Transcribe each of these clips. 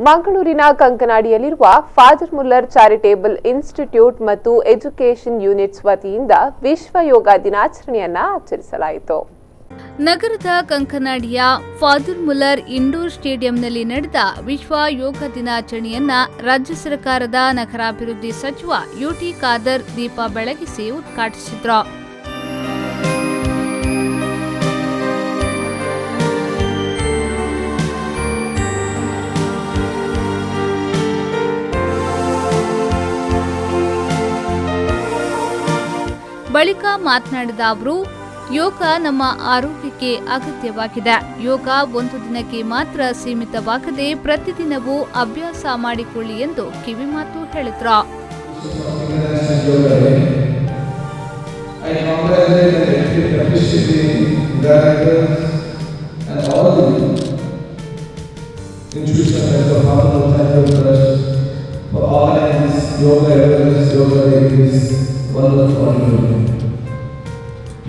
ಮಂಗಳೂರಿನ ಕಂಕನಾಡಿಯಲ್ಲಿರುವ father Muller charitable institute ಮತ್ತು education units ವತಿಯಿಂದ ವಿಶ್ವ ಯೋಗ ದಿನಾಚರಣೆಯನ್ನು ಆಚರಿಸಲಾಯಿತು. ನಗರದ ಕಂಕನಾಡಿಯ ಫಾದರ್ ಮುಲ್ಲರ್ ಇಂಡೋರ್ ಸ್ಟೇಡಿಯಂನಲ್ಲಿ ನಡೆದ ವಿಶ್ವ ಯೋಗ ದಿನಾಚರಣೆಯನ್ನ ರಾಜ್ಯ ಸರ್ಕಾರದ ನಗರಾಭಿವೃದ್ಧಿ ಸಚಿವ ಯುಟಿ ಖಾದರ್ ದೀಪ ಬೆಳಗಿಸಿ ಉದ್ಘಾಟಿಸಿದರು. ಬಳಿಕ ಮಾತನಾಡಿದ ಅವರು, ಯೋಗ ನಮ್ಮ ಆರೋಗ್ಯಕ್ಕೆ ಅಗತ್ಯವಾಗಿದೆ. ಯೋಗ ಒಂದು ದಿನಕ್ಕೆ ಮಾತ್ರ ಸೀಮಿತವಾಗದೆ ಪ್ರತಿದಿನವೂ ಅಭ್ಯಾಸ ಮಾಡಿಕೊಳ್ಳಿ ಎಂದು ಕಿವಿಮಾತು ಹೇಳಿದ್ರು.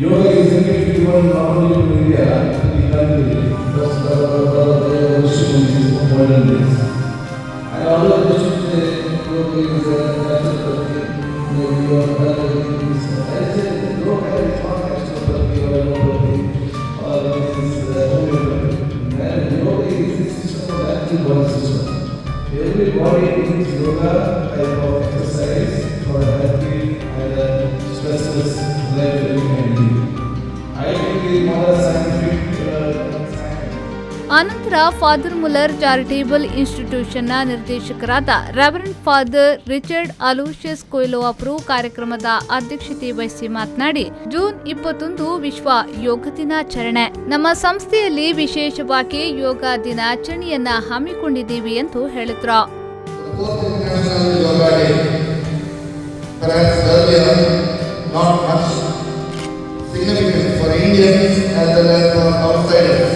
Yoga is a gift given not only to India, to the country, but to modern days. I always wish to say yoga is a natural practice. Maybe your brother is. I say yoga is not natural practice or no practice, or it is homeopathy. And yoga is a system of active body system. Every body needs yoga type of exercise for a happy and stressless life living. ಅನಂತರ father Muller charitable ಇನ್ಸ್ಟಿಟ್ಯೂಷನ್ನ ನಿರ್ದೇಶಕರಾದ reverend father Richard Aloysius ಕೊಯ್ಲೋ ಅವರು ಕಾರ್ಯಕ್ರಮದ ಅಧ್ಯಕ್ಷತೆ ವಹಿಸಿ ಮಾತನಾಡಿ, June 21 ವಿಶ್ವ ಯೋಗ ದಿನಾಚರಣೆ. ನಮ್ಮ ಸಂಸ್ಥೆಯಲ್ಲಿ ವಿಶೇಷವಾಗಿ ಯೋಗ ದಿನಾಚರಣೆಯನ್ನ ಹಮ್ಮಿಕೊಂಡಿದ್ದೀವಿ ಎಂದು ಹೇಳಿದ್ರು. Significant for Indians as well as for outsiders.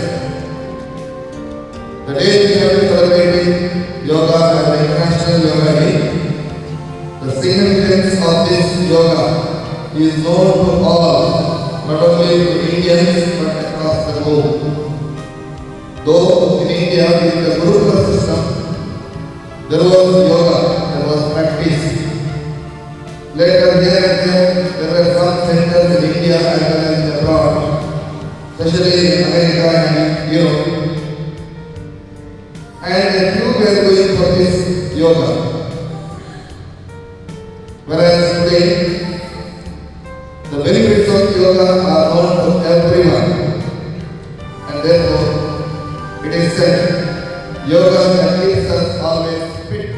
The day we have been celebrating yoga as the International Yoga Day. The significance of this yoga is known to all, not only to Indians but across the globe. Though in India with the Gurukula system, there was yoga that was practiced. Later here and there were some centers in India as well as abroad, especially in America and Europe. And a few were going for this yoga. Whereas today, the benefits of yoga are known to everyone. And therefore, it is said, yoga that keeps us always fit.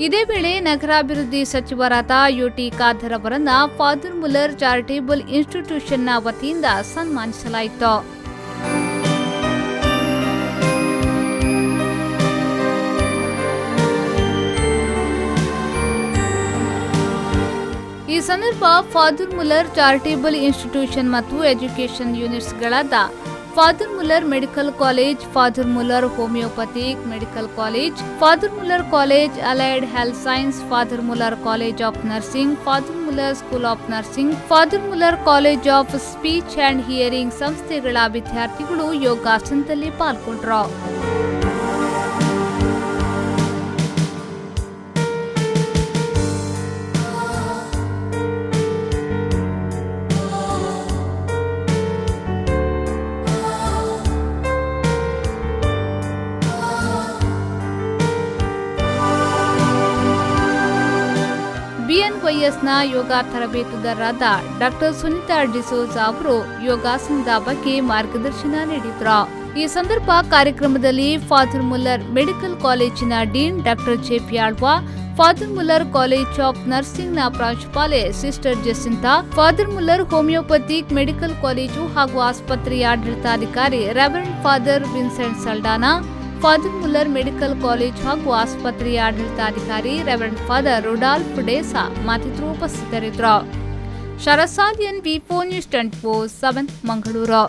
ಇದೇ ವೇಳೆ ನಗರಾಭಿವೃದ್ಧಿ ಸಚಿವರಾದ UT Khader ಅವರನ್ನ father Muller charitable ಇನ್ಸ್ಟಿಟ್ಯೂಷನ್ನ ವತಿಯಿಂದ ಸನ್ಮಾನಿಸಲಾಯಿತು. ಈ ಸಂದರ್ಭ father Muller charitable institution ಮತ್ತು ಎಜುಕೇಷನ್ ಯೂನಿಟ್ಸ್ಗಳಾದ father Muller medical college, father Muller homoeopathic medical college, father Muller college allied health science, father Muller college of nursing, father Muller school of nursing, father Muller college of speech and hearing ಸಂಸ್ಥೆಗಳ ವಿದ್ಯಾರ್ಥಿಗಳು ಯೋಗಾಸನದಲ್ಲಿ ಪಾಲ್ಗೊಂಡ್ರು. BNYSನ ಯೋಗ ತರಬೇತುದಾರರಾದ doctor Sunita D'Souza ಅವರು ಯೋಗಾಸನದ ಬಗ್ಗೆ ಮಾರ್ಗದರ್ಶನ ನೀಡಿದ್ರು. ಈ ಸಂದರ್ಭ ಕಾರ್ಯಕ್ರಮದಲ್ಲಿ ಫಾದರ್ ಮುಲ್ಲರ್ ಮೆಡಿಕಲ್ ಕಾಲೇಜಿನ dean doctor J P Alva, father Muller college of ನರ್ಸಿಂಗ್ನ ಪ್ರಾಂಶುಪಾಲೆ sister Jacintha, father Muller homoeopathic medical college ಹಾಗೂ ಆಸ್ಪತ್ರೆಯ ಆಡಳಿತಾಧಿಕಾರಿ reverend father Vincent Saldanha, father Muller medical college ಹಾಗೂ ಆಸ್ಪತ್ರೆಯ ಆಡಳಿತಾಧಿಕಾರಿ ರೆವರೆಂಡ್ ಫಾದರ್ ರುಡಾಲ್ಫ್ ಡೇಸಾ ಮತ್ತಿತರರು ಉಪಸ್ಥಿತರಿದ್ದರು. ಶರಸಾಲಿಯನ್ V4 News 24/7 ಮಂಗಳೂರು.